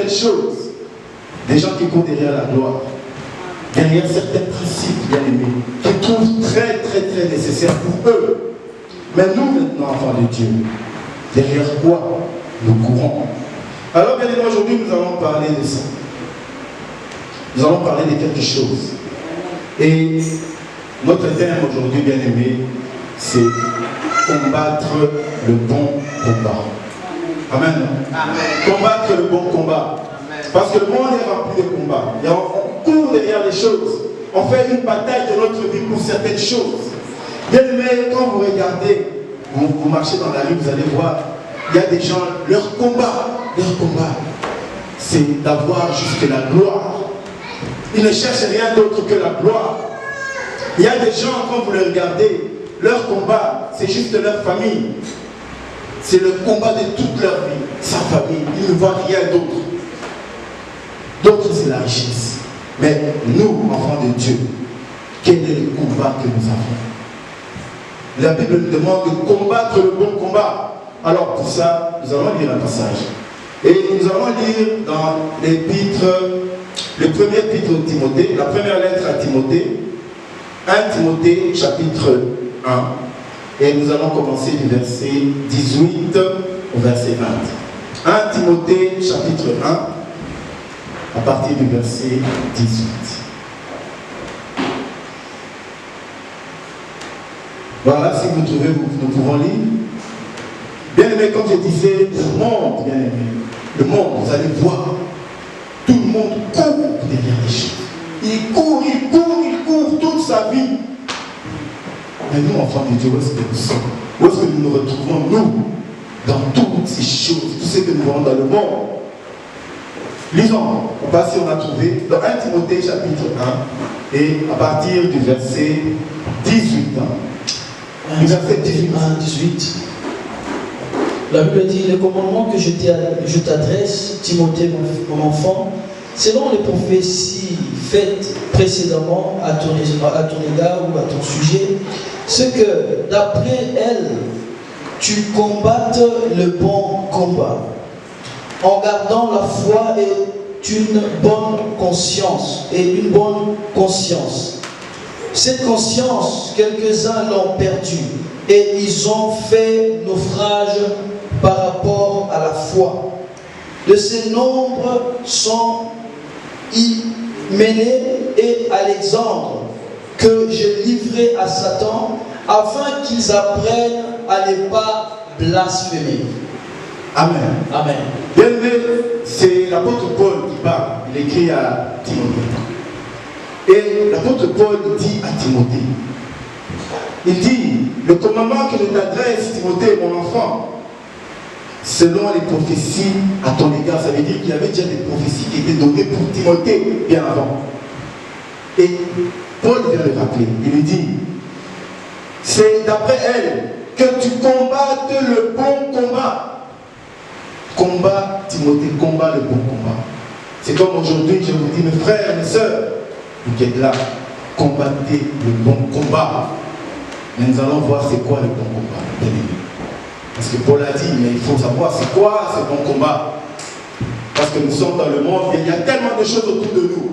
certaines choses, des gens qui courent derrière la gloire, derrière certains principes bien aimés, qu'ils trouvent très très très nécessaires pour eux. Mais nous maintenant, enfants de Dieu, derrière quoi nous courons? Alors bien évidemment, aujourd'hui nous allons parler de ça. Nous allons parler de quelque chose. Et notre thème aujourd'hui, bien aimé, c'est combattre le bon combat. Amen. Amen. Combattre le bon combat. Amen. Parce que le monde est rempli de combats. Et on court derrière les choses. On fait une bataille de notre vie pour certaines choses. Bien aimé, quand vous regardez, vous marchez dans la rue, vous allez voir, il y a des gens, leur combat, c'est d'avoir juste la gloire. Ils ne cherchent rien d'autre que la gloire. Il y a des gens, quand vous les regardez, leur combat, c'est juste leur famille. C'est le combat de toute leur vie, sa famille. Ils ne voient rien d'autre. D'autres, c'est la richesse. Mais nous, enfants de Dieu, quel est le combat que nous avons? La Bible nous demande de combattre le bon combat. Alors pour ça, nous allons lire un passage. Et nous allons lire dans l'épître, le premier épître de Timothée, la première lettre à Timothée, 1 Timothée chapitre 1. Et nous allons commencer du verset 18 au verset 20. 1 Timothée chapitre 1, à partir du verset 18. Voilà, si vous trouvez, nous pouvons lire. Bien aimé, comme je disais, le monde, bien aimé, le monde, vous allez voir, tout le monde court derrière les choses. Il court toute sa vie. Mais nous, enfants de Dieu, où est-ce que nous sommes? Où est-ce que nous nous retrouvons, nous, dans toutes ces choses, tout ce que nous voyons dans le monde? Lisons, on va si on a trouvé, dans 1 Timothée chapitre 1, et à partir du verset 18. Du verset 18. La Bible dit, le commandement que je t'adresse, Timothée, mon enfant, selon les prophéties faites précédemment à ton égard ou à ton sujet, c'est que d'après elles, tu combattes le bon combat, en gardant la foi et une bonne conscience. Cette conscience, quelques-uns l'ont perdue et ils ont fait naufrage par rapport à la foi. De ces nombres sont Hyménée et Alexandre, que j'ai livrés à Satan, afin qu'ils apprennent à ne pas blasphémer. Amen. Amen. Bien aimé, c'est l'apôtre Paul qui parle. Il écrit à Timothée. Et l'apôtre Paul dit à Timothée, il dit, le commandement que je t'adresse, Timothée, mon enfant, selon les prophéties à ton égard, ça veut dire qu'il y avait déjà des prophéties qui étaient données pour Timothée bien avant. Et Paul vient le rappeler, il lui dit, c'est d'après elle que tu combattes le bon combat. Combat, Timothée, combat le bon combat. C'est comme aujourd'hui, je vous dis, mes frères, mes soeurs, vous qui êtes là, combattez le bon combat. Mais nous allons voir c'est quoi le bon combat. Parce que Paul a dit, mais il faut savoir c'est quoi ce bon combat. Parce que nous sommes dans le monde et il y a tellement de choses autour de nous.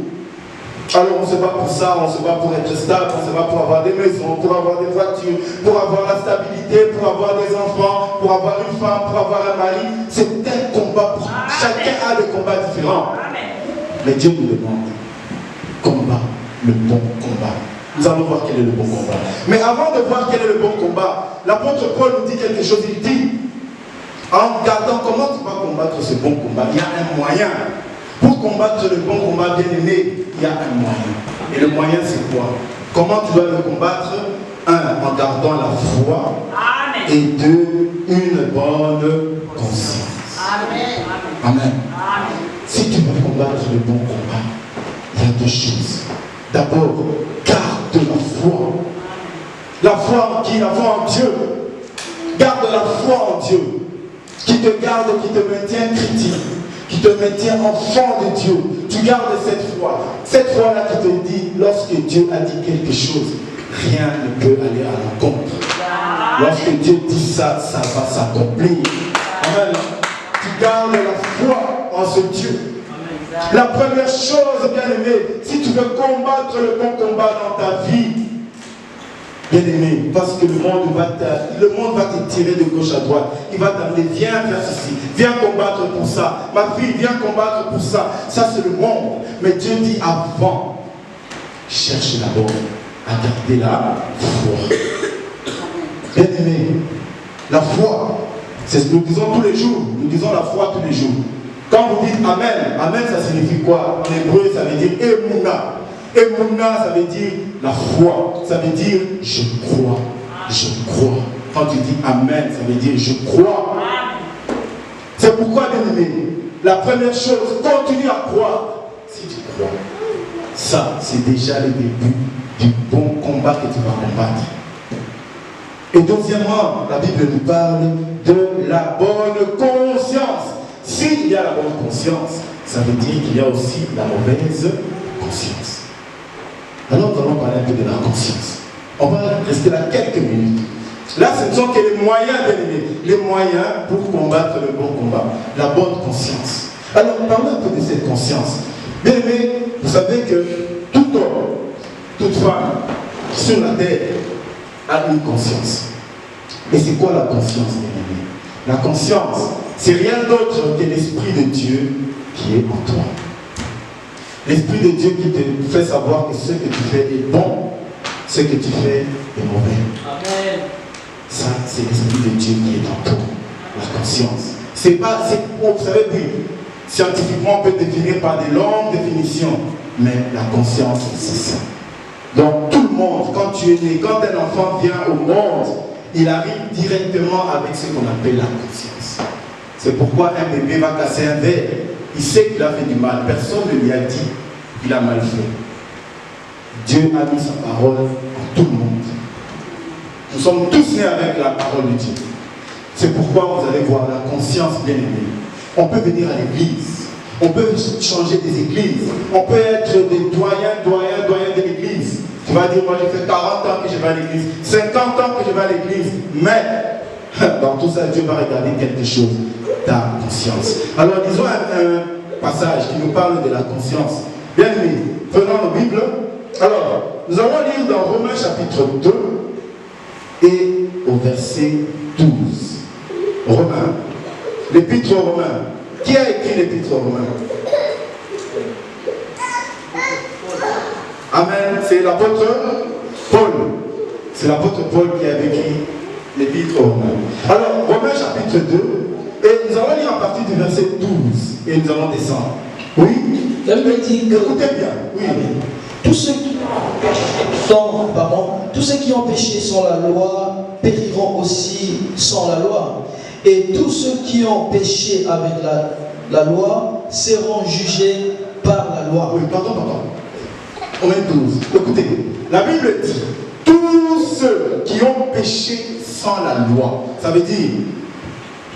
Alors on se bat pour ça, on se bat pour être stable, on se bat pour avoir des maisons, pour avoir des voitures, pour avoir la stabilité, pour avoir des enfants, pour avoir une femme, pour avoir un mari. C'est un combat pour chacun a des combats différents. Mais Dieu nous demande combat, le bon combat. Nous allons voir quel est le bon combat. Mais avant de voir quel est le bon combat, l'apôtre Paul nous dit quelque chose. Il dit, en regardant comment tu vas combattre ce bon combat, il y a un moyen. Pour combattre le bon combat bien aimé, il y a un moyen. Et le moyen c'est quoi? Comment tu dois le combattre? Un, en gardant la foi. Amen. Et deux, une bonne conscience. Amen. Amen. Amen. Si tu veux combattre le bon combat, il y a deux choses. D'abord, garde la foi. La foi en qui? La foi en Dieu. Garde la foi en Dieu. Qui te garde, qui te maintient critique, qui te maintient enfant de Dieu. Tu gardes cette foi. Cette foi-là qui te dit, lorsque Dieu a dit quelque chose, rien ne peut aller à l'encontre. Lorsque Dieu dit ça, ça va s'accomplir. Amen. Tu gardes la foi en ce Dieu. La première chose, bien-aimé, si tu veux combattre le bon combat dans ta vie, bien-aimé, parce que le monde va te tirer de gauche à droite. Il va t'amener, viens faire ceci, viens combattre pour ça. Ma fille, viens combattre pour ça. Ça, c'est le monde. Mais Dieu dit avant, cherche d'abord à garder la foi. Bien-aimé, la foi, c'est ce que nous disons tous les jours. Nous disons la foi tous les jours. Quand vous dites Amen, Amen, ça signifie quoi? En hébreu, ça veut dire Emouna. Emouna, ça veut dire la foi. Ça veut dire je crois. Je crois. Quand tu dis Amen, ça veut dire je crois. C'est pourquoi, bien-aimé, la première chose, continue à croire. Si tu crois, ça, c'est déjà le début du bon combat que tu vas combattre. Et deuxièmement, la Bible nous parle de la bonne conscience. S'il y a la bonne conscience, ça veut dire qu'il y a aussi la mauvaise conscience. Alors nous allons parler un peu de la conscience. On va rester là quelques minutes. Là, ce ne sont que les moyens, bien-aimés, les moyens pour combattre le bon combat, la bonne conscience. Alors, parlons un peu de cette conscience. Bien-aimés, vous savez que tout homme, toute femme sur la terre a une conscience. Et c'est quoi la conscience, bien-aimés? La conscience, c'est rien d'autre que l'Esprit de Dieu qui est en toi. L'Esprit de Dieu qui te fait savoir que ce que tu fais est bon, ce que tu fais est mauvais. Amen. Ça, c'est l'Esprit de Dieu qui est en toi. La conscience. C'est pas, vous savez, oui, scientifiquement, on peut définir par des longues définitions, mais la conscience, c'est ça. Donc, tout le monde, quand tu es né, quand un enfant vient au monde, il arrive directement avec ce qu'on appelle la conscience. C'est pourquoi un bébé va casser un verre. Il sait qu'il a fait du mal. Personne ne lui a dit qu'il a mal fait. Dieu a mis sa parole en tout le monde. Nous sommes tous nés avec la parole de Dieu. C'est pourquoi vous allez voir la conscience bien aimée. On peut venir à l'église. On peut changer des églises. On peut être des doyens de l'église. Tu vas dire, moi j'ai fait 40 ans que je vais à l'église, 50 ans que je vais à l'église. Mais, dans tout ça, Dieu va regarder quelque chose. Ta conscience. Alors, disons un passage qui nous parle de la conscience. Bien aimé, prenons nos Bibles. Alors, nous allons lire dans Romains chapitre 2 et au verset 12. Romains. L'épître aux Romains. Qui a écrit l'épître aux Romains? Amen. C'est l'apôtre Paul. C'est l'apôtre Paul qui a écrit l'épître aux Romains. Alors, Romains chapitre 2. Et nous allons lire à partir du verset 12 et nous allons descendre. Oui? La Bible dit que, écoutez bien. Oui. Tous ceux qui ont péché sans la loi périront aussi sans la loi. Et tous ceux qui ont péché avec la loi seront jugés par la loi. Oui, pardon. Romains 12. Écoutez, la Bible dit tous ceux qui ont péché sans la loi. Ça veut dire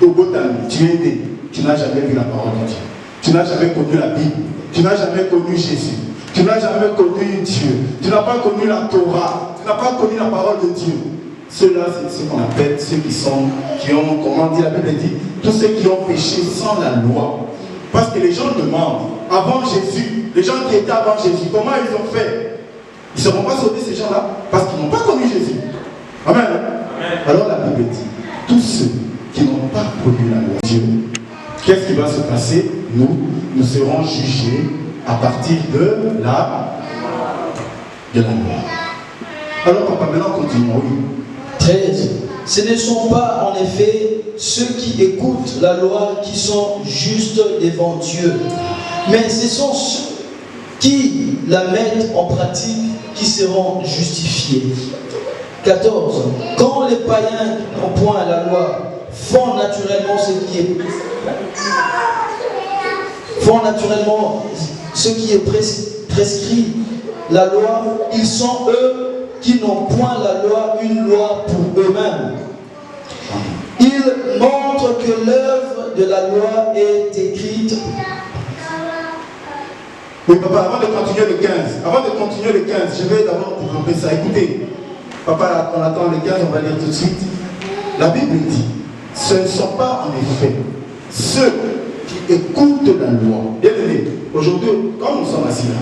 au Botan, tu es né, tu n'as jamais vu la parole de Dieu. Tu n'as jamais connu la Bible. Tu n'as jamais connu Jésus. Tu n'as jamais connu Dieu. Tu n'as pas connu la Torah. Tu n'as pas connu la parole de Dieu. Ceux-là, c'est ce qu'on appelle ceux qui ont, comment dire, la Bible dit, tous ceux qui ont péché sans la loi. Parce que les gens demandent, avant Jésus, les gens qui étaient avant Jésus, comment ils ont fait? Ils ne seront pas sauvés, ces gens-là, parce qu'ils n'ont pas connu Jésus. Amen. Amen. Alors la Bible dit, tous ceux qui n'ont pas connu la loi de Dieu, qu'est-ce qui va se passer? Nous serons jugés à partir de la loi. Alors papa, maintenant continuons. Oui. 13. Ce ne sont pas en effet ceux qui écoutent la loi qui sont justes devant Dieu, mais ce sont ceux qui la mettent en pratique qui seront justifiés. 14. Quand les païens qui n'ont point la loi font naturellement ce qui est prescrit, la loi, ils sont eux qui n'ont point la loi, une loi pour eux-mêmes. Ils montrent que l'œuvre de la loi est écrite. Oui, papa, avant de continuer le 15, je vais d'abord développer ça. Écoutez, papa, on attend le 15, on va lire tout de suite. La Bible dit, ce ne sont pas en effet ceux qui écoute la loi. Bien aimé, aujourd'hui, quand nous sommes assis là,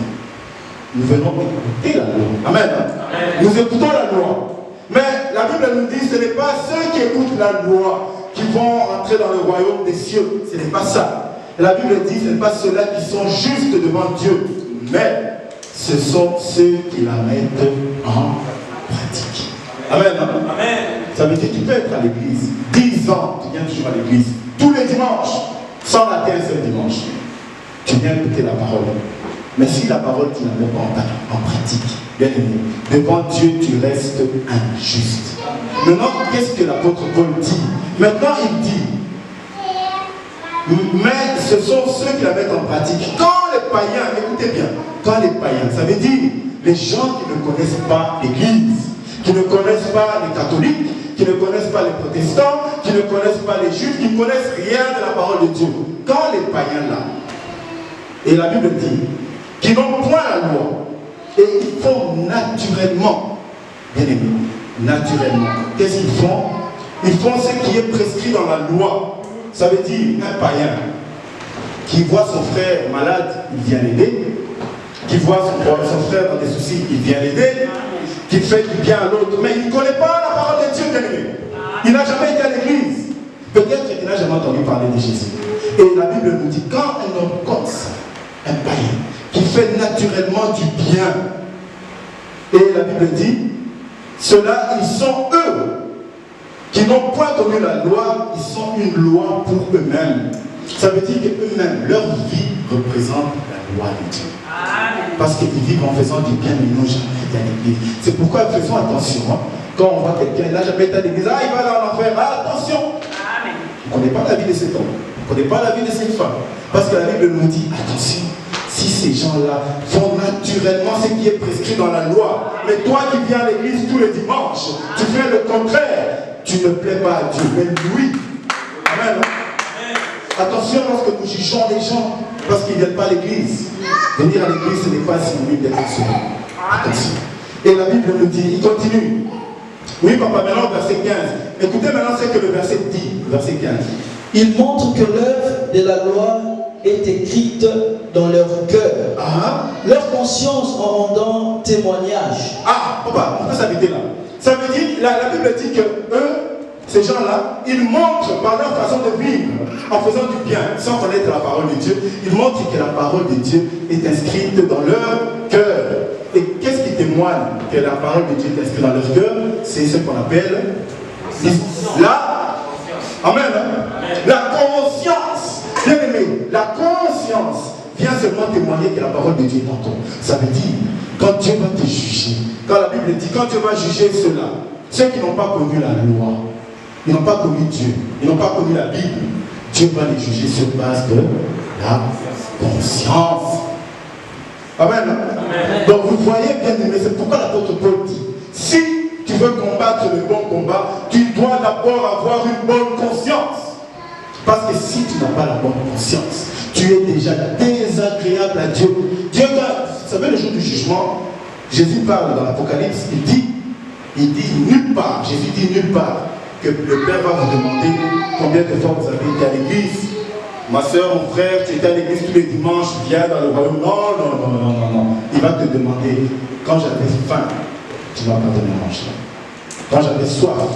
nous venons écouter la loi. Amen. Amen. Nous écoutons la loi. Mais la Bible nous dit ce n'est pas ceux qui écoutent la loi qui vont entrer dans le royaume des cieux. Ce n'est pas ça. Et la Bible dit ce n'est pas ceux-là qui sont justes devant Dieu, mais ce sont ceux qui la mettent en pratique. Amen. Amen. Ça veut dire que tu peux être à l'église 10 ans, tu viens toujours à l'église tous les dimanches, sans rater un seul dimanche. Tu viens écouter la parole. Mais si la parole, tu ne la mets pas en pratique, bien aimé, devant Dieu, tu restes injuste. Maintenant, qu'est-ce que l'apôtre Paul dit? Maintenant, il dit, mais ce sont ceux qui la mettent en pratique. Quand les païens, écoutez bien, quand les païens, ça veut dire les gens qui ne connaissent pas l'Église, qui ne connaissent pas les catholiques, qui ne connaissent pas les protestants, qui ne connaissent pas les juifs, qui ne connaissent rien de la parole de Dieu. Quand les païens là, et la Bible dit, qui n'ont point la loi, et ils font naturellement, bien aimé, naturellement, qu'est-ce qu'ils font? Ils font ce qui est prescrit dans la loi. Ça veut dire un païen qui voit son frère malade, il vient l'aider, qui voit son frère dans des soucis, il vient l'aider, qui fait du bien à l'autre, mais il ne connaît pas la parole de Dieu, bien aimé. Il n'a jamais été à l'église. Peut-être qu'il n'a jamais entendu parler de Jésus. Et la Bible nous dit, quand un homme comme ça, un païen, qui fait naturellement du bien, et la Bible dit, ceux-là, ils sont eux, qui n'ont point connu la loi, ils sont une loi pour eux-mêmes. Ça veut dire qu'eux-mêmes, leur vie représente la loi de Dieu. Parce qu'ils vivent en faisant du bien, mais ils n'ont jamais été à l'église. C'est pourquoi faisons attention. Hein. Quand on voit quelqu'un, il n'a jamais été à l'église, ah, il va aller en enfer, ah, attention. On ne connaît pas la vie de cet homme, on ne connaît pas la vie de cette femme. Parce que la Bible nous dit, attention, si ces gens-là font naturellement ce qui est prescrit dans la loi, mais toi qui viens à l'église tous les dimanches, tu fais le contraire, tu ne plais pas à Dieu, mais lui. Amen. Attention lorsque nous jugeons les gens parce qu'ils ne viennent pas à l'église. Venir à l'église, ce n'est pas synonyme d'être sauvé. Attention. Et la Bible nous dit, il continue. Oui, papa, maintenant verset 15. Écoutez maintenant ce que le verset dit, verset 15. Il montre que l'œuvre de la loi est écrite dans leur cœur, leur conscience en rendant témoignage. Ah, papa, on peut s'arrêter là. Ça veut dire, la Bible dit que eux, ces gens-là, ils montrent par leur façon de vivre, en faisant du bien, sans connaître la parole de Dieu, ils montrent que la parole de Dieu est inscrite dans leur cœur. Et qu'est-ce qui témoigne que la parole de Dieu est inscrite dans leur cœur? C'est ce qu'on appelle la conscience. Bien aimé, la conscience vient seulement témoigner que la parole de Dieu est en toi. Ça veut dire, quand Dieu va te juger, quand la Bible dit, quand Dieu va juger ceux-là, ceux qui n'ont pas connu la loi, ils n'ont pas connu Dieu, ils n'ont pas connu la Bible, Dieu va les juger sur base de la conscience. Amen. Amen. Donc vous voyez bien aimé, c'est pourquoi l'apôtre Paul dit, si tu veux combattre le bon combat, tu dois d'abord avoir une bonne conscience. Parce que si tu n'as pas la bonne conscience, tu es déjà désagréable à Dieu. Dieu, vous savez, le jour du jugement, Jésus parle dans l'Apocalypse, il dit nulle part, Jésus dit nulle part, que le Père va vous demander combien de fois vous avez été à l'église. Ma soeur, mon frère, tu étais à l'église tous les dimanches, viens dans le royaume. Non. Il va te demander, quand j'avais faim, tu ne m'as pas donné à manger. Quand j'avais soif,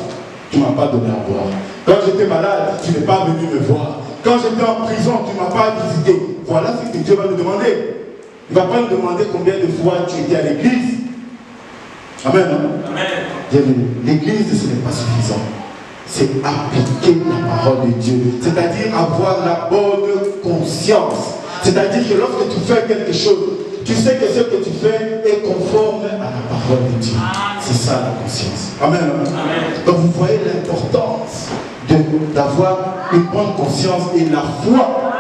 tu ne m'as pas donné à boire. Quand j'étais malade, tu n'es pas venu me voir. Quand j'étais en prison, tu ne m'as pas visité. Voilà ce que Dieu va nous demander. Il ne va pas nous demander combien de fois tu étais à l'église. Amen. Amen. L'église, ce n'est pas suffisant. C'est appliquer la parole de Dieu. C'est-à-dire avoir la bonne conscience. C'est-à-dire que lorsque tu fais quelque chose, tu sais que ce que tu fais est conforme à la parole de Dieu. C'est ça la conscience. Amen. Amen. Donc vous voyez l'importance d'avoir une bonne conscience et la foi.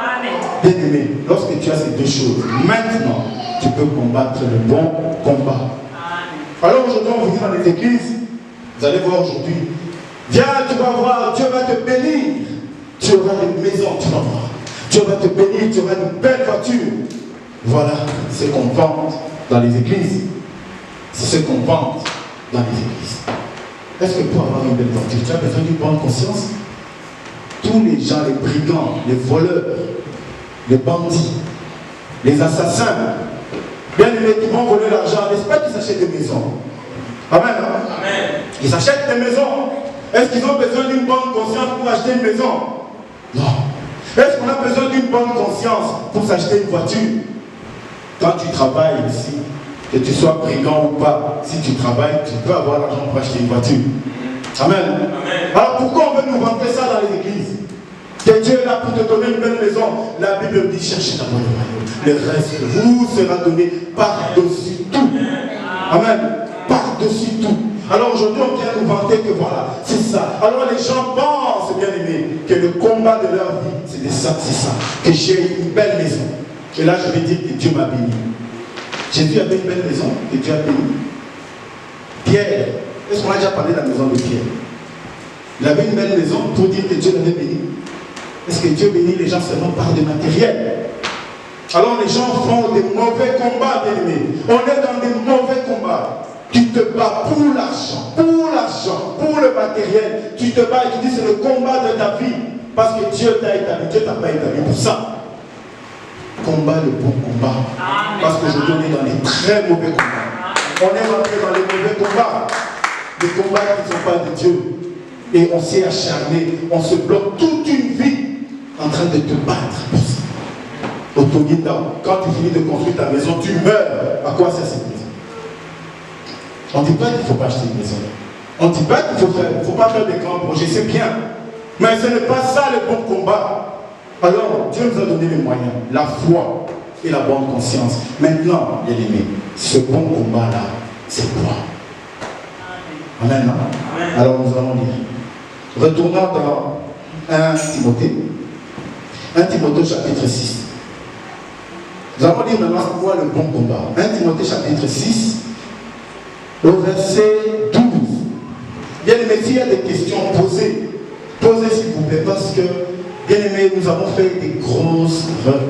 Bien aimé, lorsque tu as ces deux choses, maintenant, tu peux combattre le bon combat. Alors aujourd'hui, on vous dit dans les églises, vous allez voir aujourd'hui, viens, tu vas voir, Dieu va te bénir. Tu auras des maisons, tu vas voir. Dieu va te bénir, tu auras une belle voiture. Voilà ce qu'on vante dans les églises. C'est ce qu'on vante dans les églises. Est-ce que pour avoir une belle voiture, tu as besoin d'une bonne conscience? Tous les gens, les brigands, les voleurs, les bandits, les assassins, bien aimés, qui vont voler l'argent, n'est-ce pas qu'ils s'achètent des maisons? Amen. Amen. Ils achètent des maisons. Est-ce qu'ils ont besoin d'une bonne conscience pour acheter une maison? Non. Est-ce qu'on a besoin d'une bonne conscience pour s'acheter une voiture? Quand tu travailles ici, que tu sois brigand ou pas, si tu travailles, tu peux avoir l'argent pour acheter une voiture. Amen. Amen. Alors pourquoi on veut nous vanter ça dans les églises? Que Dieu est là pour te donner une belle maison. La Bible dit cherchez d'abord le royaume. Le reste vous sera donné par-dessus tout. Amen. Par-dessus tout. Alors aujourd'hui on vient nous vanter que voilà, c'est ça. Alors les gens pensent, bien aimés, que le combat de leur vie, c'est ça, que j'ai une belle maison. Et là je vais dire que Dieu m'a béni. Jésus avait une belle maison que Dieu a béni. Pierre, est-ce qu'on a déjà parlé de la maison de Pierre? Il avait une belle maison pour dire que Dieu l'avait béni. Est-ce que Dieu bénit les gens seulement par des matériels? Alors les gens font des mauvais combats, bien aimés. On est dans des mauvais combats. Tu te bats pour l'argent, pour le matériel. Tu te bats et tu dis c'est le combat de ta vie. Parce que Dieu t'a établi, Dieu t'a pas établi pour ça. Combat le bon combat. Amen. Parce qu'aujourd'hui on est dans les très mauvais combats. On est rentré dans les mauvais combats. Des combats qui ne sont pas de Dieu. Et on s'est acharné, on se bloque toute une vie en train de te battre pour ça. Quand tu finis de construire ta maison, tu meurs. À quoi ça sert? On ne dit pas qu'il ne faut pas acheter une maison. On ne dit pas qu'il ne faut pas faire des grands projets, c'est bien. Mais ce n'est pas ça le bon combat. Alors, Dieu nous a donné les moyens, la foi et la bonne conscience. Maintenant, bien aimé, ce bon combat-là, c'est quoi? Amen. Amen. Alors, nous allons lire. Retournons dans 1 Timothée. 1 Timothée chapitre 6. Nous allons lire maintenant c'est quoi le bon combat. 1 Timothée chapitre 6. Au verset 12. Bien aimé, s'il y a des questions, posez s'il vous plaît, parce que, bien aimé, nous avons fait des grosses erreurs.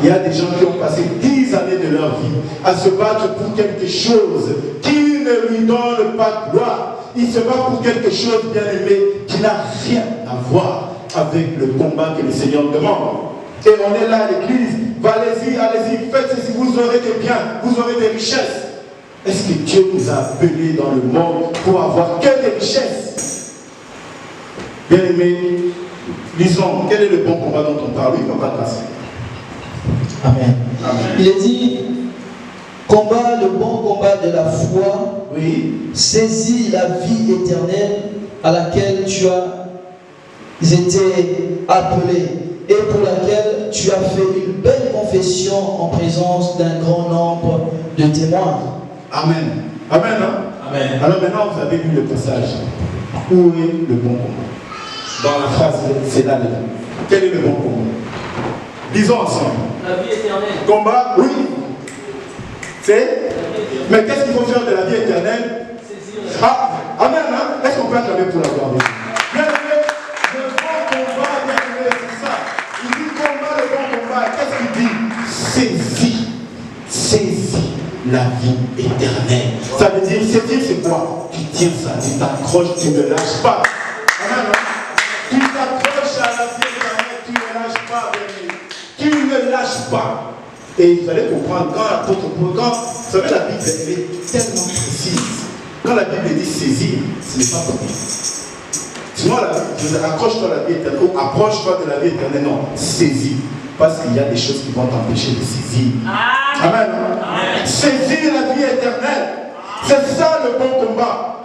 Il y a des gens qui ont passé 10 années de leur vie à se battre pour quelque chose qui ne lui donne pas de gloire. Il se bat pour quelque chose, bien aimé, qui n'a rien à voir avec le combat que le Seigneur demande. Et on est là à l'église, allez-y, faites ceci, vous aurez des biens, vous aurez des richesses. Est-ce que Dieu nous a appelés dans le monde pour avoir que des richesses? Bien aimé, lisons, quel est le bon combat dont on parle? Oui, on va passer. Amen. Amen. Il est dit, combat le bon combat de la foi, oui. Saisis la vie éternelle à laquelle tu as été appelé et pour laquelle tu as fait une belle confession en présence d'un grand nombre de témoins. Amen. Amen. Hein? Amen. Alors maintenant, vous avez lu le passage. Où est le bon combat? Dans la phrase, c'est là. Quel est le bon combat? Disons ensemble. La vie éternelle. Combat, oui. C'est? Mais qu'est-ce qu'il faut faire de la vie éternelle? Ah, amen. Hein? Est-ce qu'on peut acclamer pour la gloire de Dieu? Bien aimé, le bon combat, bien aimé, c'est ça. Il dit combat, le bon combat. Qu'est-ce qu'il dit? Saisis la vie éternelle. Ça veut dire, saisir c'est quoi? Tu tiens ça, tu t'accroches, tu ne lâches pas. Amen. Tu t'accroches à la vie éternelle, tu ne lâches pas, bien aimé. Tu ne lâches pas. Et il fallait comprendre, quand l'apôtre Paul, vous savez, la Bible est tellement précise. Quand la Bible dit saisir, ce n'est pas pour toi. Sinon, accroche-toi à la vie éternelle, ou approche-toi de la vie éternelle, non, saisis. Parce qu'il y a des choses qui vont t'empêcher de saisir. Amen. Amen. Saisir la vie éternelle. C'est ça le bon combat.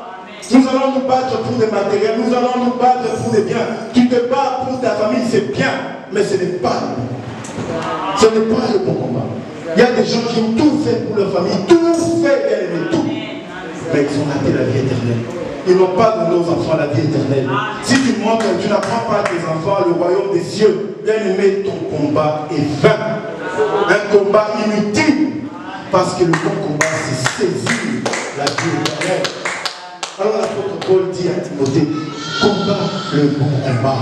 Nous allons nous battre pour des matériels, nous allons nous battre pour des biens. Tu te bats pour ta famille, c'est bien, mais ce n'est pas le bon combat. Ce n'est pas le bon combat. Il y a des gens qui ont tout fait pour leur famille, tout fait, tout. Mais ils ont raté la vie éternelle. Ils n'ont pas donné aux enfants la vie éternelle. Si tu montres, tu n'apprends pas à tes enfants le royaume des cieux, bien aimé, ton combat est vain. Un combat inutile. Parce que le bon combat, c'est saisir la vie éternelle. Alors l'apôtre Paul dit à Timothée, combat le bon combat.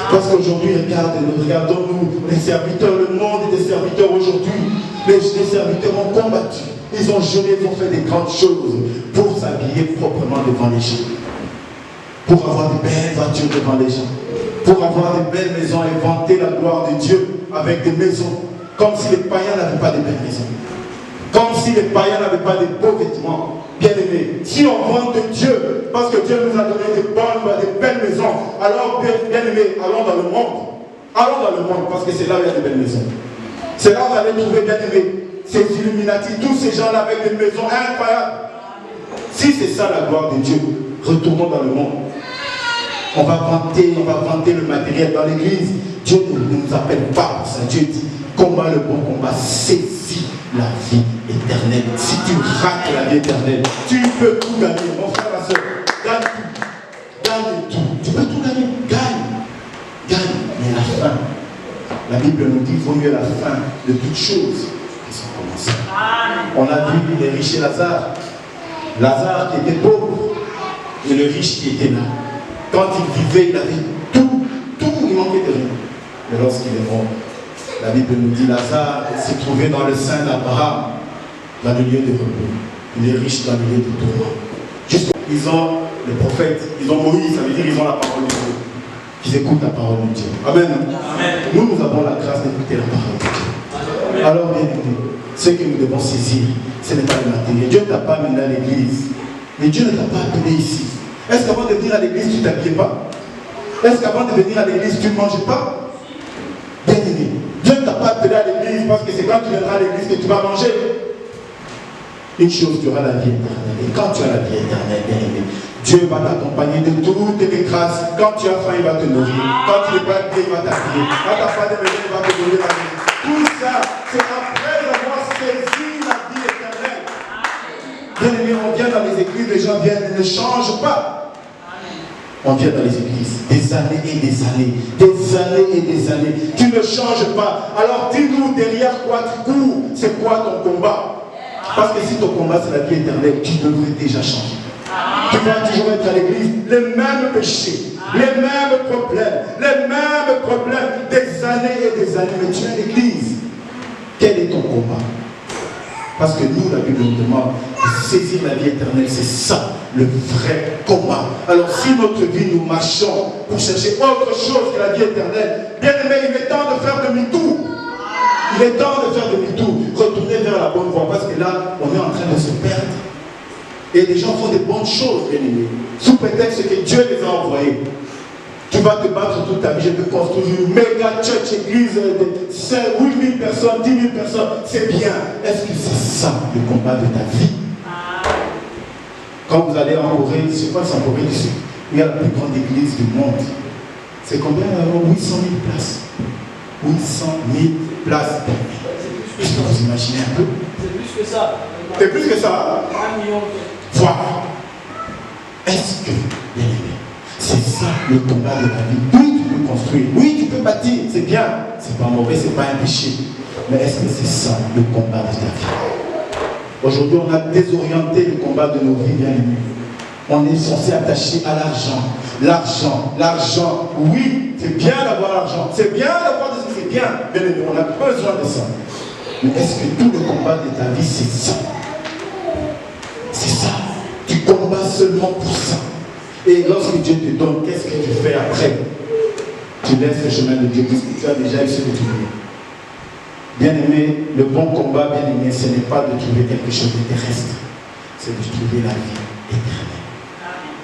Parce qu'aujourd'hui, regardons-nous, les serviteurs, le monde des serviteurs aujourd'hui, les serviteurs ont combattu. Ils ont jeûné, ils ont fait des grandes choses pour s'habiller proprement devant les gens. Pour avoir de belles voitures devant les gens. pour avoir des belles maisons et vanter la gloire de Dieu avec des maisons, comme si les païens n'avaient pas de belles maisons, comme si les païens n'avaient pas de beaux vêtements. Bien aimé, si on vante Dieu, parce que Dieu nous a donné des belles maisons, alors bien aimé, allons dans le monde. Allons dans le monde, parce que c'est là où il y a des belles maisons. C'est là où vous allez trouver, bien aimé, ces Illuminati, tous ces gens-là avec des maisons incroyables. Si c'est ça la gloire de Dieu, retournons dans le monde. On va vanter le matériel dans l'église. Dieu ne nous appelle pas pour ça. Dieu dit, combat le bon combat, saisis la vie éternelle. Si tu rates la vie éternelle, tu peux tout gagner. Mon frère, ma soeur, gagne tout. Gagne tout. Tu peux tout gagner. Gagne. Mais la fin, la Bible nous dit, il vaut mieux la fin de toutes choses qui sont commencées. On a vu les riches et Lazare. Lazare qui était pauvre et le riche qui était là. Quand il vivait, il avait tout, il manquait de rien. Mais lorsqu'il est mort, la Bible nous dit, Lazare s'est trouvé dans le sein d'Abraham, dans le lieu de repos. Il est riche dans le lieu de tourment. Ils ont le prophète, ils ont Moïse, ça veut dire qu'ils ont la parole de Dieu. Qu'ils écoutent la parole de Dieu. Amen. Nous avons la grâce d'écouter la parole de Dieu. Alors, bien aimé, ce que nous devons saisir, ce n'est pas le matériel. Dieu ne t'a pas amené à l'église, mais Dieu ne t'a pas appelé ici. Est-ce qu'avant de venir à l'église, tu ne t'habillais pas? Est-ce qu'avant de venir à l'église, tu ne mangeais pas? Bien aimé, Dieu ne t'a pas appelé à l'église parce que c'est quand tu viendras à l'église que tu vas manger. Une chose, tu auras la vie éternelle. Et quand tu as la vie éternelle, bien aimé, Dieu va t'accompagner de toutes tes grâces. Quand tu as faim, il va te nourrir. Quand tu n'es pas habillé, il va t'habiller. Quand tu n'as pas de maison, il va te donner la vie. Tout ça, c'est après avoir saisi la vie éternelle. Bien aimé, on vient dans les églises, les gens viennent, ils ne changent pas. On vient dans les églises, des années et des années, des années et des années. Tu ne changes pas. Alors dis-nous derrière quoi tu cours, c'est quoi ton combat? Parce que si ton combat c'est la vie éternelle, tu devrais déjà changer. Tu vas toujours être à l'église, les mêmes péchés, les mêmes problèmes, des années et des années. Mais tu es à l'église. Quel est ton combat? Parce que nous, la Bible nous demande de saisir la vie éternelle, c'est ça le vrai combat. Alors si notre vie, nous marchons pour chercher autre chose que la vie éternelle, bien aimé, il est temps de faire demi-tour. Il est temps de faire demi-tour, retourner vers la bonne voie, parce que là, on est en train de se perdre. Et les gens font des bonnes choses, bien aimé, sous prétexte que Dieu les a envoyés. Tu vas te battre toute ta vie, je peux construire une méga church, église de 8 000 personnes, 10 000 personnes, c'est bien. Est-ce que c'est ça le combat de ta vie? Quand vous allez en Corée, c'est quoi, c'est en Corée du Sud, il y a la plus grande église du monde. C'est combien? 800 000 places. 800 000 places. Est-ce que vous imaginez un peu? C'est plus que ça. C'est plus que ça. 1 million. Voilà. Est-ce que, bien aimé, c'est ça le combat de la vie? Oui, tu peux construire, oui, tu peux bâtir, c'est bien, c'est pas mauvais, c'est pas un péché. Mais est-ce que c'est ça le combat de ta vie? Aujourd'hui, on a désorienté le combat de nos vies, bien aimés. On est censé attacher à l'argent. L'argent, oui, c'est bien d'avoir l'argent, c'est bien d'avoir des choses, c'est bien, bien aimé, on a besoin de ça. Mais est-ce que tout le combat de ta vie, c'est ça? C'est ça. Tu combats seulement pour ça. Et lorsque Dieu te donne, qu'est-ce que tu fais après? Tu laisses le chemin de Dieu puisque tu as déjà eu ce que tu veux. Bien aimé, le bon combat, bien aimé, ce n'est pas de trouver quelque chose de terrestre, c'est de trouver la vie éternelle.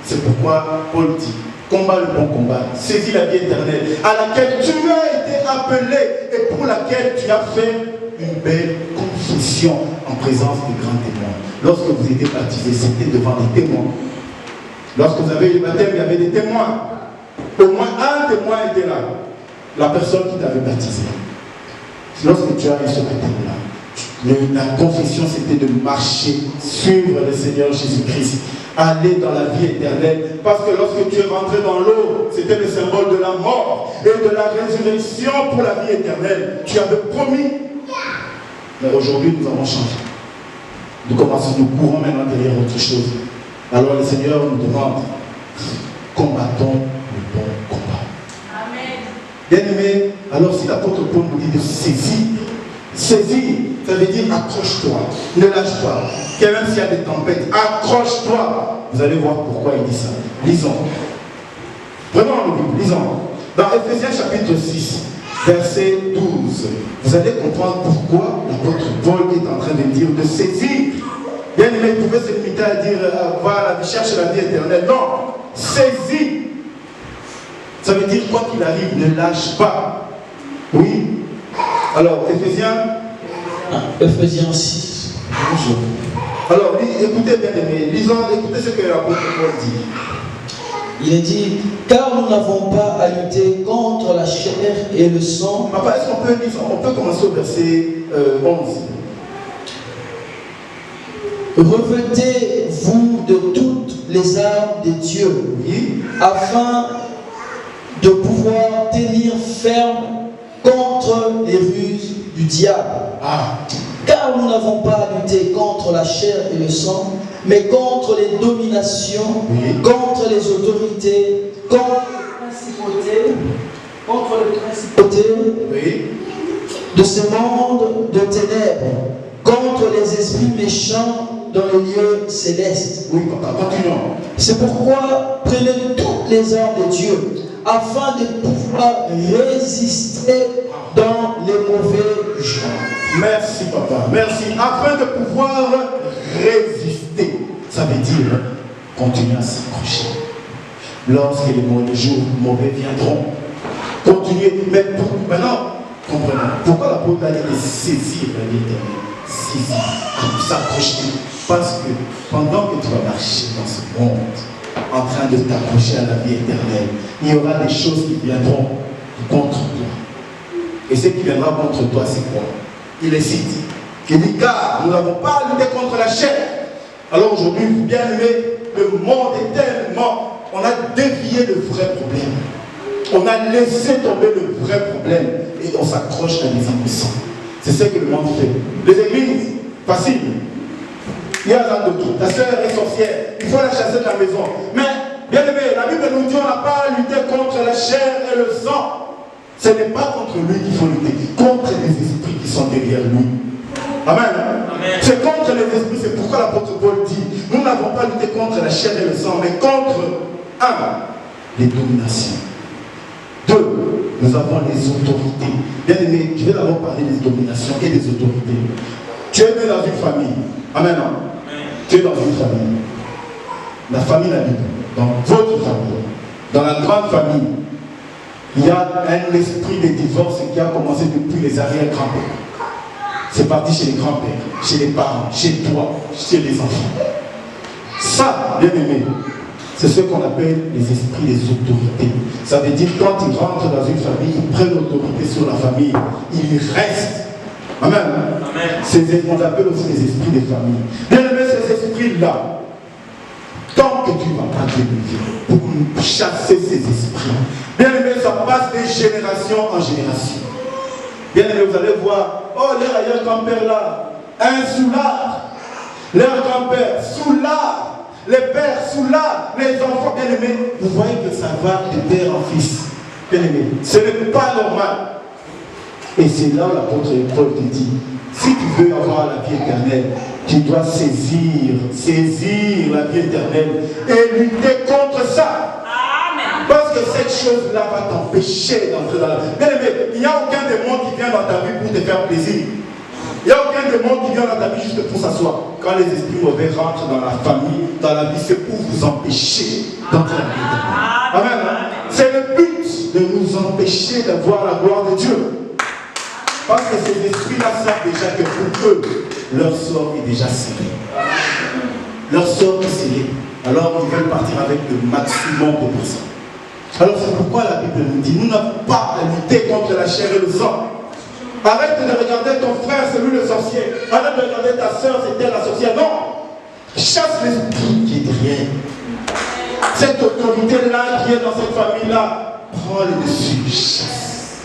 C'est pourquoi Paul dit, combat le bon combat, saisis la vie éternelle, à laquelle tu as été appelé et pour laquelle tu as fait une belle confession en présence de grands témoins. Lorsque vous étiez baptisés, c'était devant des témoins. Lorsque vous avez eu le baptême, il y avait des témoins. Au moins un témoin était là. La personne qui t'avait baptisé. Lorsque tu as eu ce baptême-là, la confession c'était de marcher, suivre le Seigneur Jésus-Christ, aller dans la vie éternelle. Parce que lorsque tu es rentré dans l'eau, c'était le symbole de la mort et de la résurrection pour la vie éternelle. Tu avais promis. Mais aujourd'hui, nous avons changé. Nous commençons, nous courons maintenant derrière autre chose. Alors le Seigneur nous demande, combattons le bon combat. Amen. Bien aimé, alors si l'apôtre Paul nous dit de saisir, ça veut dire accroche-toi, ne lâche pas. Que même s'il y a des tempêtes, accroche-toi. Vous allez voir pourquoi il dit ça. Lisons. Prenons le livre, lisons. Dans Ephésiens chapitre 6, verset 12, vous allez comprendre pourquoi l'apôtre Paul est en train de dire de saisir. Bien aimé, il pouvait se limiter à dire voilà, cherche la vie éternelle. Non, saisis. Ça veut dire quoi qu'il arrive, ne lâche pas. Oui. Alors, Ephésiens 6. Bonjour. Alors, écoutez bien aimé, écoutez ce que l'apôtre Paul dit. Il est dit, car nous n'avons pas à lutter contre la chair et le sang. Papa, est-ce qu'on peut lire, on peut commencer au verset 11. Revêtez-vous de toutes les armes de Dieu, Oui. afin de pouvoir tenir ferme contre les ruses du diable. Ah. Car nous n'avons pas à lutter contre la chair et le sang, mais contre les dominations, Oui. contre les autorités, contre les principautés Oui. de ce monde de ténèbres, contre les esprits méchants dans les lieux célestes. Oui, papa, continuons. C'est pourquoi prenez toutes les armes de Dieu, afin de pouvoir résister dans les mauvais jours. Merci, papa. Merci. Afin de pouvoir résister. Ça veut dire continuer à s'accrocher. Lorsque les jours mauvais viendront, continuez. Mais maintenant, comprenons. Pourquoi l'apôtre a dit de saisir la vie éternelle? Saisir, s'accrocher. Parce que pendant que tu vas marcher dans ce monde, en train de t'accrocher à la vie éternelle, il y aura des choses qui viendront contre toi. Et ce qui viendra contre toi, c'est quoi? Il les cite. Il dit, car nous n'avons pas à lutter contre la chair. Alors aujourd'hui, vous bien aimés, le monde est tellement... On a dévié le vrai problème. On a laissé tomber le vrai problème. Et on s'accroche à des innocents. C'est ce que le monde fait. Les églises, facile. Il y a un autre. Ta soeur est sorcière. Il faut la chasser de la maison. Mais, bien aimé, la Bible nous dit on n'a pas à lutter contre la chair et le sang. Ce n'est pas contre lui qu'il faut lutter, contre les esprits qui sont derrière lui. Amen. Amen. C'est contre les esprits, c'est pourquoi l'apôtre Paul dit, nous n'avons pas lutté contre la chair et le sang, mais contre, les dominations. 2, nous avons les autorités. Bien aimé, je vais d'abord parler des dominations et des autorités. Tu es né dans une famille. Amen. Amen. Tu es dans une famille. La famille, la Bible. Dans votre famille. Dans la grande famille. Il y a un esprit de divorce qui a commencé depuis les arrière-grands-pères. C'est parti chez les grands-pères, chez les parents, chez toi, chez les enfants. Ça, bien aimé, c'est ce qu'on appelle les esprits des autorités. Ça veut dire quand ils rentrent dans une famille, ils prennent l'autorité sur la famille, ils restent. Amen. Amen. On appelle aussi les esprits des familles. Bien aimé, ces esprits-là, tant que tu ne vas pas te lever pour chasser ces esprits, bien aimé, ça passe de génération en génération. Bien aimé, vous allez voir, oh, leur arrière-grand-père là, un soulard, leur grand-père soulard, les pères soulard, les enfants, bien aimé, vous voyez que ça va de père en fils. Bien aimé, ce n'est pas normal. Et c'est là où l'apôtre Paul te dit, si tu veux avoir la vie éternelle, tu dois saisir la vie éternelle et lutter contre ça. Parce que cette chose-là va t'empêcher d'entrer dans la vie. Bien aimé, il n'y a aucun démon qui vient dans ta vie pour te faire plaisir. Il n'y a aucun démon qui vient dans ta vie juste pour s'asseoir. Quand les esprits mauvais rentrent dans la famille, dans la vie, c'est pour vous empêcher d'entrer dans la vie éternelle. Amen. C'est le but de nous empêcher d'avoir la gloire de Dieu. Parce que ces esprits-là savent déjà que pour eux, leur sort est déjà scellé. Leur sort est scellé. Alors ils veulent partir avec le maximum de personnes. Alors c'est pourquoi la Bible nous dit, nous n'avons pas à lutter contre la chair et le sang. Arrête de regarder ton frère, c'est lui le sorcier. Arrête de regarder ta soeur, c'est elle la sorcière. Non. Chasse l'esprit qui est derrière. Cette autorité-là qui est dans cette famille-là, prends le dessus, chasse.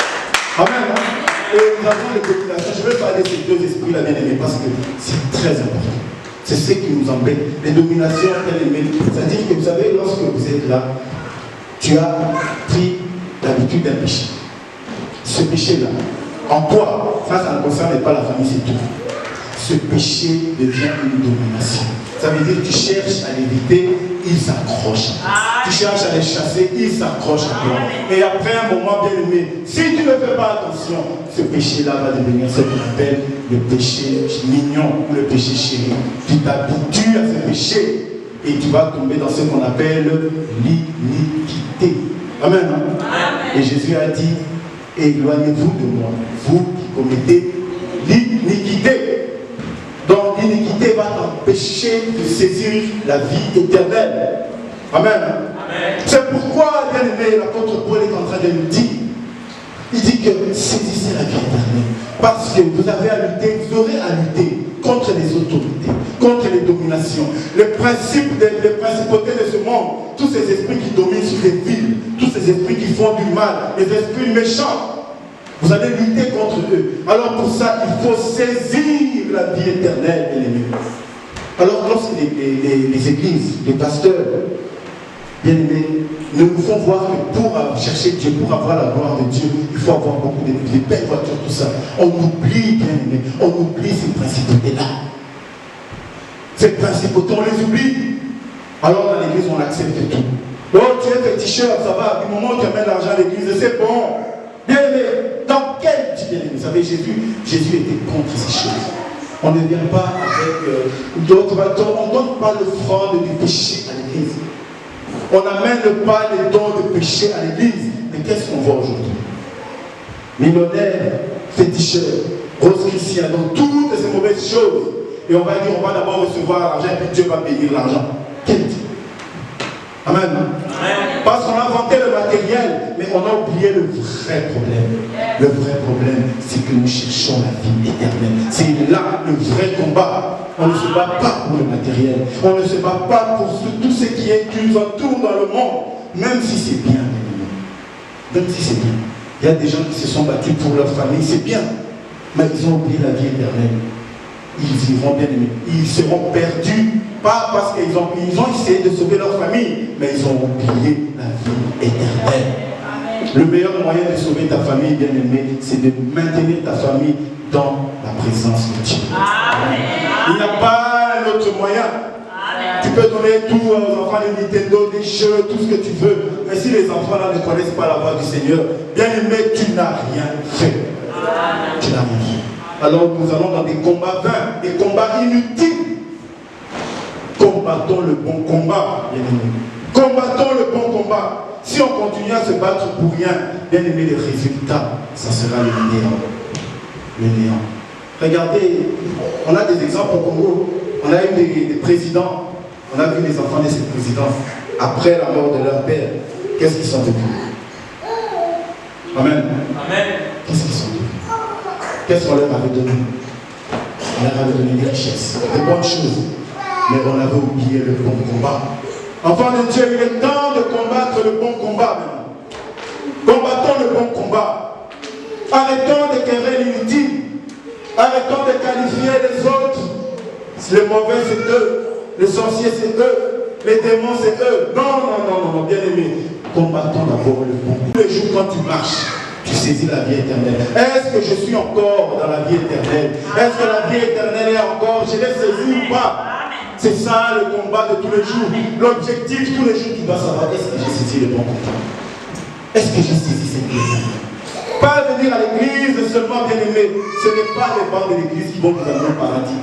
Amen. Et nous avons les dominations. Je vais parler de ces deux esprits-là, bien aimés, parce que c'est très important. C'est ce qui nous embête. Les dominations, bien aimées, c'est-à-dire que vous savez, lorsque vous êtes là, tu as pris l'habitude d'un péché. Ce péché-là, en toi, ça ne concerne pas la famille, c'est tout. ce péché devient une domination. Ça veut dire que tu cherches à l'éviter, il s'accroche. Tu cherches à les chasser, il s'accroche à toi. Et après un moment bien aimé, si tu ne fais pas attention, ce péché-là va devenir ce qu'on appelle le péché mignon ou le péché chéri. Tu t'habitues à ce péché et tu vas tomber dans ce qu'on appelle l'iniquité. Amen. Et Jésus a dit, éloignez-vous de moi, vous qui commettez l'iniquité. Donc l'iniquité va t'empêcher de saisir la vie éternelle. Amen. C'est pourquoi, bien aimé, l'apôtre Paul est en train de nous dire, il dit que saisissez la vie éternelle. Parce que vous avez à lutter, vous aurez à lutter contre les autorités, contre les dominations, les principautés de ce monde, tous ces esprits qui dominent sur les villes, tous ces esprits qui font du mal, les esprits méchants. Vous allez lutter contre eux. Alors pour ça, il faut saisir la vie éternelle et l'aimer. Alors lorsque les églises, les pasteurs, bien aimés, nous font voir que pour chercher Dieu, pour avoir la gloire de Dieu, il faut avoir beaucoup de belles voitures, tout ça. On oublie, bien aimé, on oublie ces principautés-là. Ces principautés, on les oublie. Alors dans l'église, on accepte tout. Oh, tu es féticheur, ça va, du moment où tu amènes l'argent à l'église, c'est bon. Bien aimé, dans quel type bien aimé? Vous savez, Jésus était contre ces choses. On ne vient pas avec d'autres bâtons, on ne donne pas l'offrande du péché à l'église. On n'amène pas les dons de péché à l'église. Mais qu'est-ce qu'on voit aujourd'hui? Millionnaires, féticheurs, rose chrétiens, donc toutes ces mauvaises choses. Et on va dire, on va d'abord recevoir l'argent, puis Dieu va payer l'argent. Quel type? Amen. Parce qu'on a inventé le matériel, mais on a oublié le vrai problème. Le vrai problème, c'est que nous cherchons la vie éternelle. C'est là le vrai combat. On ne se bat pas pour le matériel. On ne se bat pas pour tout ce qui nous entoure dans le monde. Même si c'est bien. Même si c'est bien. Il y a des gens qui se sont battus pour leur famille, c'est bien. Mais ils ont oublié la vie éternelle. Ils iront bien aimés. Ils seront perdus. Pas parce qu'ils ont essayé de sauver leur famille, mais ils ont oublié la vie éternelle. Le meilleur moyen de sauver ta famille, bien aimée, c'est de maintenir ta famille dans la présence de Dieu. Il n'y a pas un autre moyen. Tu peux donner tout aux enfants, des Nintendo, des jeux, tout ce que tu veux. Mais si les enfants là ne connaissent pas la voix du Seigneur, bien aimé, tu n'as rien fait. Tu n'as rien fait. Alors nous allons dans des combats vains, des combats inutiles. Combattons le bon combat, bien aimé. Combattons le bon combat. Si on continue à se battre pour rien, bien aimé, les résultats, ça sera le néant. Le néant. Regardez, on a des exemples au Congo. On a eu des présidents. On a vu les enfants de ces présidents. Après la mort de leur père, qu'est-ce qu'ils sont devenus? Amen. Amen. Qu'est-ce qu'ils sont devenus? Qu'est-ce qu'on leur avait donné? On leur avait donné des richesses, des bonnes choses. Mais on avait oublié le bon combat. Enfants de Dieu, il est temps de combattre le bon combat maintenant. Combattons le bon combat. Arrêtons de querer l'inutile. Arrêtons de qualifier les autres. Les mauvais, c'est eux. Les sorciers, c'est eux. Les démons, c'est eux. Non, bien aimé. Combattons d'abord le bon combat. Tous les jours, quand tu marches, tu saisis la vie éternelle. Est-ce que je suis encore dans la vie éternelle? Est-ce que la vie éternelle est encore? Je l'ai saisie ou pas? C'est ça le combat de tous les jours. L'objectif, tous les jours, tu dois savoir, est-ce que j'ai saisi le bon combat? Est-ce que j'ai saisi cette vie? Pas venir à l'église seulement, bien aimé. Ce n'est pas les bancs de l'église qui vont vous amener au paradis.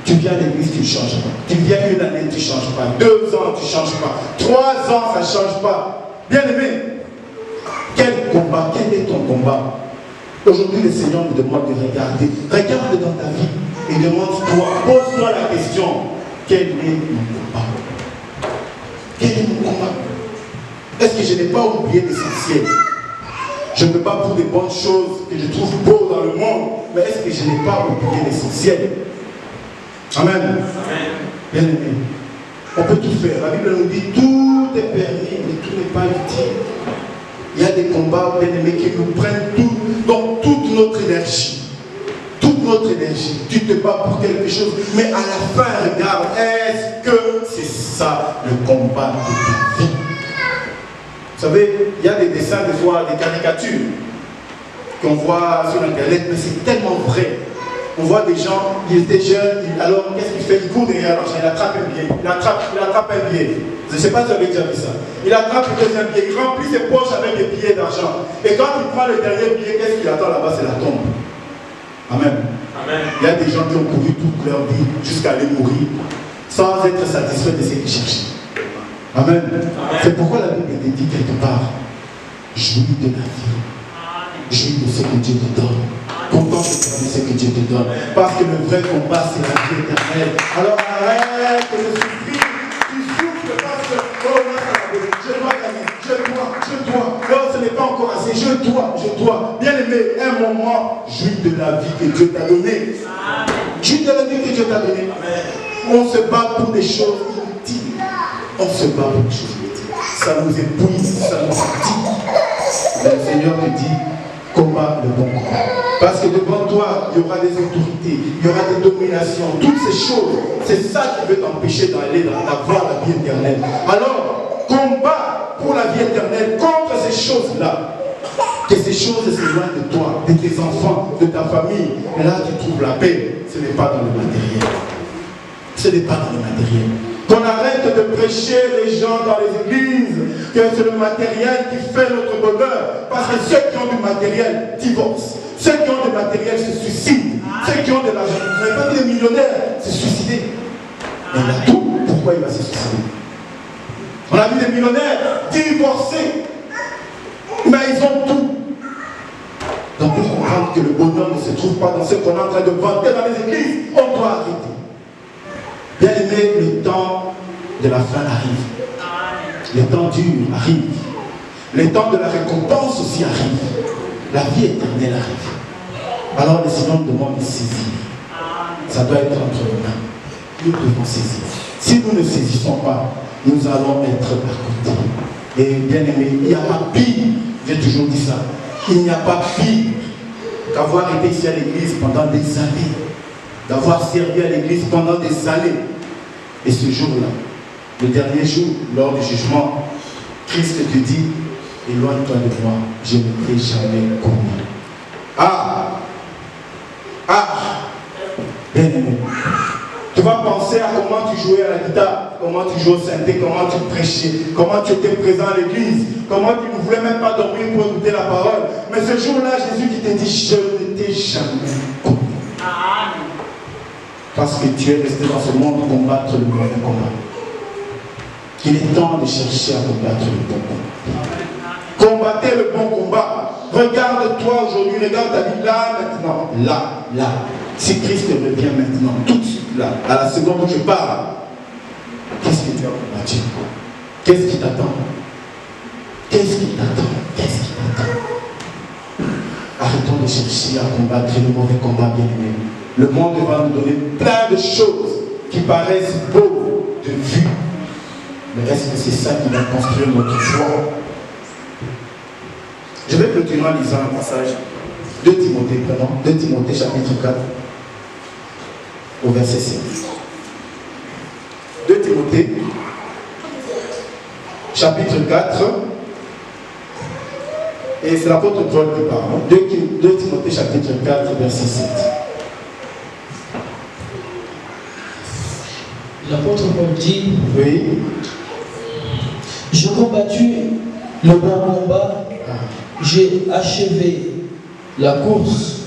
Tu viens à l'église, tu ne changes pas. Tu viens une année, tu ne changes pas. 2 ans, tu ne changes pas. 3 ans, ça ne change pas. Bien aimé, quel combat? Quel est ton combat? Aujourd'hui, le Seigneur nous demande de regarder. Regarde dans ta vie et demande-toi, pose-toi la question. Quel est mon combat? Quel est mon combat? Est-ce que je n'ai pas oublié l'essentiel? Je ne peux pas pour des bonnes choses que je trouve beaux dans le monde, mais est-ce que je n'ai pas oublié l'essentiel? Amen. Amen. Bien aimé, on peut tout faire. La Bible nous dit tout est permis, mais tout n'est pas utile. Il y a des combats, bien aimés, qui nous prennent tout, donc toute notre énergie. Toute notre énergie. Tu te bats pour quelque chose, mais à la fin, regarde, est-ce que c'est ça le combat de ta vie? Vous savez, il y a des dessins, des fois, des caricatures qu'on voit sur Internet, mais c'est tellement vrai. On voit des gens, ils étaient jeunes, alors qu'est-ce qu'il fait? Il court derrière l'argent, il attrape un billet, il attrape un billet. Je ne sais pas si vous avez déjà vu ça. Il attrape le deuxième billet, il remplit ses poches avec des billets d'argent. Et quand il prend le dernier billet, qu'est-ce qu'il attend là-bas? C'est la tombe. Amen. Amen. Il y a des gens qui ont couru toute leur vie jusqu'à aller mourir sans être satisfaits de ce qu'ils cherchaient. Amen. Amen. C'est pourquoi la Bible te dit quelque part, jouis de la vie. Jouis de ce que Dieu te donne. Content de ce que Dieu te donne. Parce que le vrai combat, c'est la vie éternelle. Alors arrête de souffrir. Tu souffres parce que, oh là, je dois gagner. Je dois. Non, ce n'est pas encore assez. Je dois. Bien aimé, un moment, jouis de la vie que Dieu t'a donnée. Jouis de la vie que Dieu t'a donnée. On se bat pour des choses inutiles. On se bat pour des choses inutiles. Ça nous épuise, ça nous fatigue. Mais le Seigneur te dit, combat le bon combat. Parce que devant toi, il y aura des autorités, il y aura des dominations, toutes ces choses. C'est ça qui veut t'empêcher d'aller d'avoir la vie éternelle. Alors, combat pour la vie éternelle contre ces choses-là. Que ces choses s'éloignent de toi, de tes enfants, de ta famille. Et là, tu trouves la paix. Ce n'est pas dans le matériel. Ce n'est pas dans le matériel. Qu'on arrête de prêcher les gens dans les églises, que c'est le matériel qui fait notre bonheur. Parce que ceux qui ont du matériel divorcent. Ceux qui ont du matériel se suicident. Ceux qui ont de l'argent, vous n'avez pas dit les millionnaires, se suicider. Mais il a tout, pourquoi il va se suicider? On a vu des millionnaires divorcés. Mais ils ont tout. Donc pour comprendre que le bonheur ne se trouve pas dans ce qu'on est en train de vanter dans les églises, on doit arrêter. Bien aimé, le temps de la fin arrive. Le temps dur arrive. Le temps de la récompense aussi arrive. La vie éternelle arrive. Alors le Seigneur nous demande de saisir. Ça doit être entre nos mains. Nous devons saisir. Si nous ne saisissons pas, nous allons être à côté. Et bien aimé, il n'y a pas pire. J'ai toujours dit ça. Il n'y a pas pire qu'avoir été ici à l'église pendant des années. D'avoir servi à l'église pendant des années. Et ce jour-là, le dernier jour, lors du jugement, Christ te dit, éloigne-toi de moi, je ne t'ai jamais connu. Bien aimé. Tu vas penser à comment tu jouais à la guitare, comment tu jouais au synthé, comment tu prêchais, comment tu étais présent à l'église, comment tu ne voulais même pas dormir pour écouter la parole. Mais ce jour-là, Jésus qui te dit, je ne t'ai jamais connu. Parce que tu es resté dans ce monde combattre le mauvais combat. Il est temps de chercher à combattre le bon combat. Combattez le bon combat. Regarde-toi aujourd'hui, regarde ta vie là, maintenant. Là. Si Christ revient maintenant, tout de suite là, à la seconde où je parle, qu'est-ce que tu as combattu? Qu'est-ce qui t'attend? Arrêtons de chercher à combattre le mauvais combat, bien aimé. Le monde va nous donner plein de choses qui paraissent beaux de vue. Mais est-ce que c'est ça qui va construire notre foi? Je vais clôturer en lisant un passage. 2 Timothée chapitre 4 au verset 7. 2 Timothée chapitre 4 et c'est l'apôtre Paul qui parle. 2 Timothée chapitre 4 verset 7. L'apôtre Paul dit, oui. J'ai combattu le bon combat, j'ai achevé la course,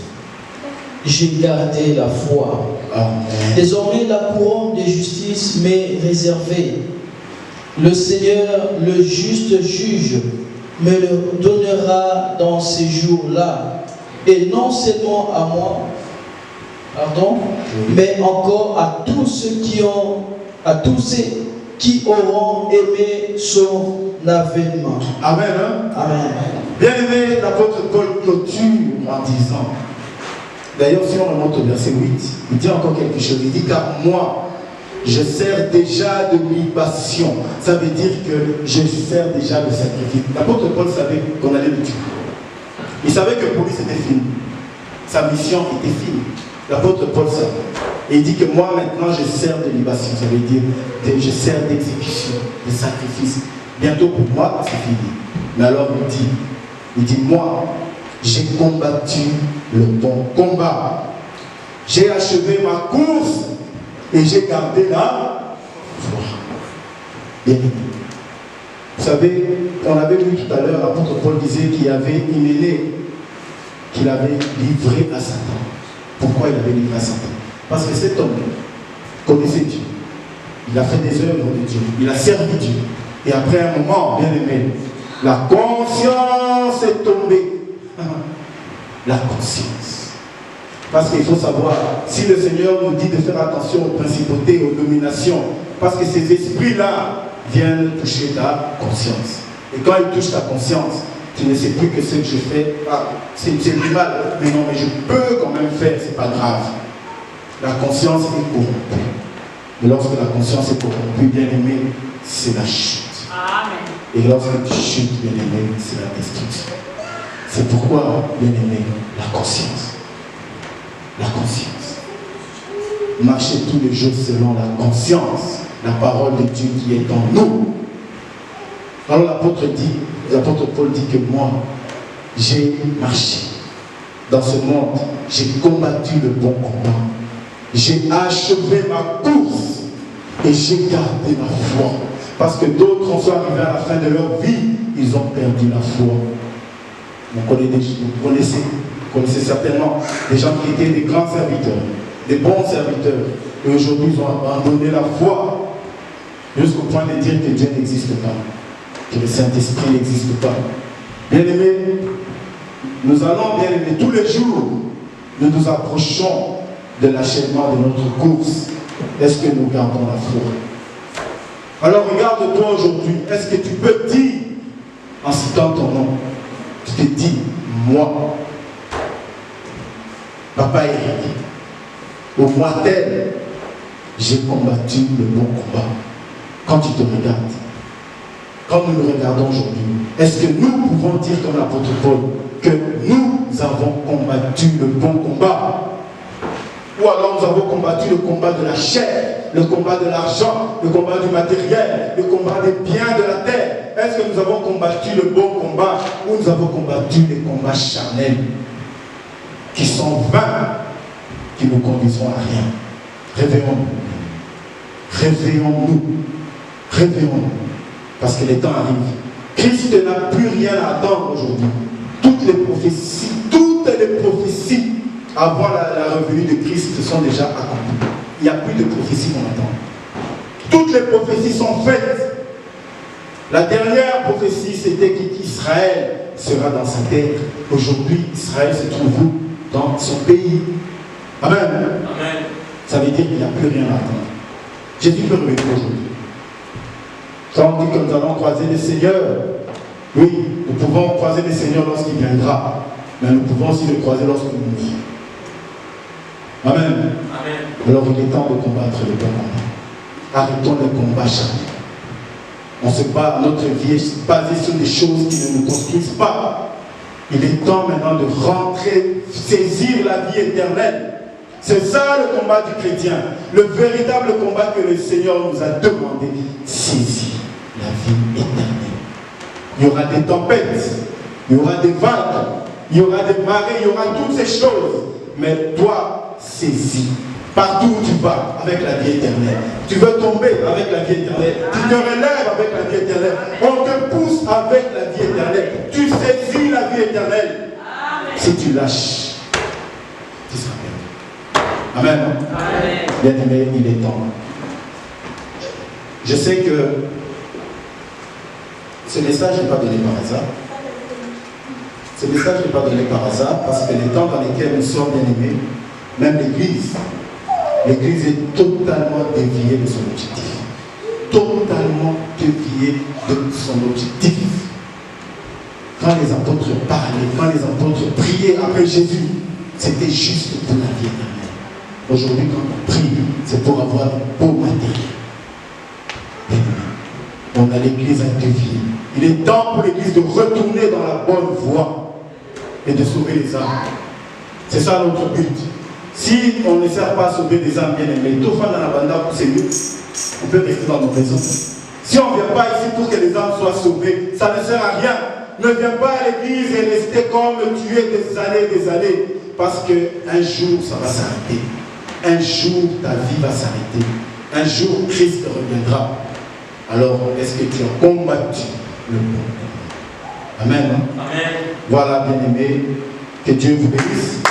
j'ai gardé la foi. Amen. Désormais, la couronne de justice m'est réservée. Le Seigneur, le juste juge, me le donnera dans ces jours-là. Et non seulement à moi, mais encore à tous ceux qui auront aimé son avènement. Amen. Amen. Bien aimé, l'apôtre Paul clôture en disant, d'ailleurs si on remonte au verset 8, il dit encore quelque chose, il dit car moi je sers déjà de libation. Ça veut dire que je sers déjà de sacrifice. L'apôtre Paul savait qu'on allait le tuer. Il savait que pour lui c'était fini. Sa mission était finie. L'apôtre Paul savait. Et il dit que moi maintenant je sers de libation. Ça veut dire que je sers d'exécution, de sacrifice. Bientôt pour moi c'est fini. Mais alors il dit moi j'ai combattu le bon combat. J'ai achevé ma course et j'ai gardé la foi. Bien aimé. Vous savez, on avait vu tout à l'heure, l'apôtre Paul disait qu'il y avait une aînée qu'il avait livré à Satan. Pourquoi il avait livré à Satan? Parce que cet homme connaissait Dieu. Il a fait des œuvres de Dieu. Il a servi Dieu. Et après un moment, bien aimé, la conscience est tombée. La conscience. Parce qu'il faut savoir, si le Seigneur nous dit de faire attention aux principautés, aux dominations, parce que ces esprits-là viennent toucher ta conscience. Et quand ils touchent ta conscience, tu ne sais plus que ce que je fais, c'est du mal, mais non, mais je peux quand même faire, c'est pas grave. La conscience est corrompue. Et lorsque la conscience est corrompue, bien aimé, c'est la chute. Amen. Et lorsque tu chutes, bien aimé, c'est la destruction. C'est pourquoi, bien aimé, la conscience. La conscience. Marchez tous les jours selon la conscience, la parole de Dieu qui est en nous. Alors l'apôtre Paul dit que moi, j'ai marché dans ce monde, j'ai combattu le bon combat, j'ai achevé ma course et j'ai gardé ma foi. Parce que d'autres sont arrivés à la fin de leur vie, ils ont perdu la foi. Vous connaissez certainement des gens qui étaient des grands serviteurs, des bons serviteurs, et aujourd'hui ils ont abandonné la foi jusqu'au point de dire que Dieu n'existe pas, que le Saint-Esprit n'existe pas. Bien-aimés, nous allons, bien-aimés, tous les jours, nous nous approchons de l'achèvement de notre course. Est-ce que nous gardons la foi? Alors regarde-toi aujourd'hui, est-ce que tu peux dire, en citant ton nom, tu te dis, moi, Papa Eric, au moi tel, j'ai combattu le bon combat. Quand tu te regardes, quand nous nous regardons aujourd'hui, est-ce que nous pouvons dire comme l'apôtre Paul que nous avons combattu le bon combat? Ou alors nous avons combattu le combat de la chair, le combat de l'argent, le combat du matériel, le combat des biens de la terre? Est-ce que nous avons combattu le bon combat ou nous avons combattu les combats charnels qui sont vains, qui nous conduisent à rien? Réveillons-nous. Réveillons-nous. Réveillons-nous. Parce que les temps arrivent. Christ n'a plus rien à attendre aujourd'hui. Toutes les prophéties avant la revenue de Christ sont déjà accomplies. Il n'y a plus de prophéties qu'on attend. Toutes les prophéties sont faites. La dernière prophétie, c'était qu'Israël sera dans sa terre. Aujourd'hui, Israël se trouve dans son pays. Amen. Amen. Ça veut dire qu'il n'y a plus rien à attendre. Jésus peut revenir aujourd'hui. Quand on dit que nous allons croiser le Seigneur, oui, nous pouvons croiser le Seigneur lorsqu'il viendra, mais nous pouvons aussi le croiser lorsque nous mourrons. Amen. Amen. Alors il est temps de combattre le bon combat. Arrêtons le combat charnel. On se bat, notre vie est basée sur des choses qui ne nous construisent pas. Il est temps maintenant de rentrer, saisir la vie éternelle. C'est ça le combat du chrétien. Le véritable combat que le Seigneur nous a demandé. Saisir la vie éternelle. Il y aura des tempêtes, il y aura des vagues, il y aura des marées, il y aura toutes ces choses. Mais toi, saisis. Partout où tu vas avec la vie éternelle. Tu veux tomber avec la vie éternelle. Tu te relèves avec la vie éternelle. On te pousse avec la vie éternelle. Tu saisis la vie éternelle. Si tu lâches, tu seras perdu. Amen. Bien aimé, il est temps. Je sais que ce message n'est pas donné par hasard. Ce message n'est pas donné par hasard parce que les temps dans lesquels nous sommes, bien aimés, même l'Église est totalement déviée de son objectif. Totalement déviée de son objectif. Quand les apôtres parlaient, quand les apôtres priaient après Jésus, c'était juste pour la vie éternelle. Aujourd'hui, quand on prie, c'est pour avoir un beau matériel. On a l'Église à dévier. Il est temps pour l'Église de retourner dans la bonne voie et de sauver les âmes. C'est ça notre but. Si on ne sert pas à sauver des âmes bien aimées, tout fan dans la banda pour c'est mieux. On peut rester dans nos maisons. Si on ne vient pas ici pour que les âmes soient sauvées, ça ne sert à rien. Ne viens pas à l'église et rester comme tu es des années. parce qu'un jour ça va s'arrêter. Un jour ta vie va s'arrêter. Un jour Christ reviendra. Alors est-ce que tu as combattu le bon combat? Amen. Amen. Voilà, bien-aimés, que Dieu vous bénisse.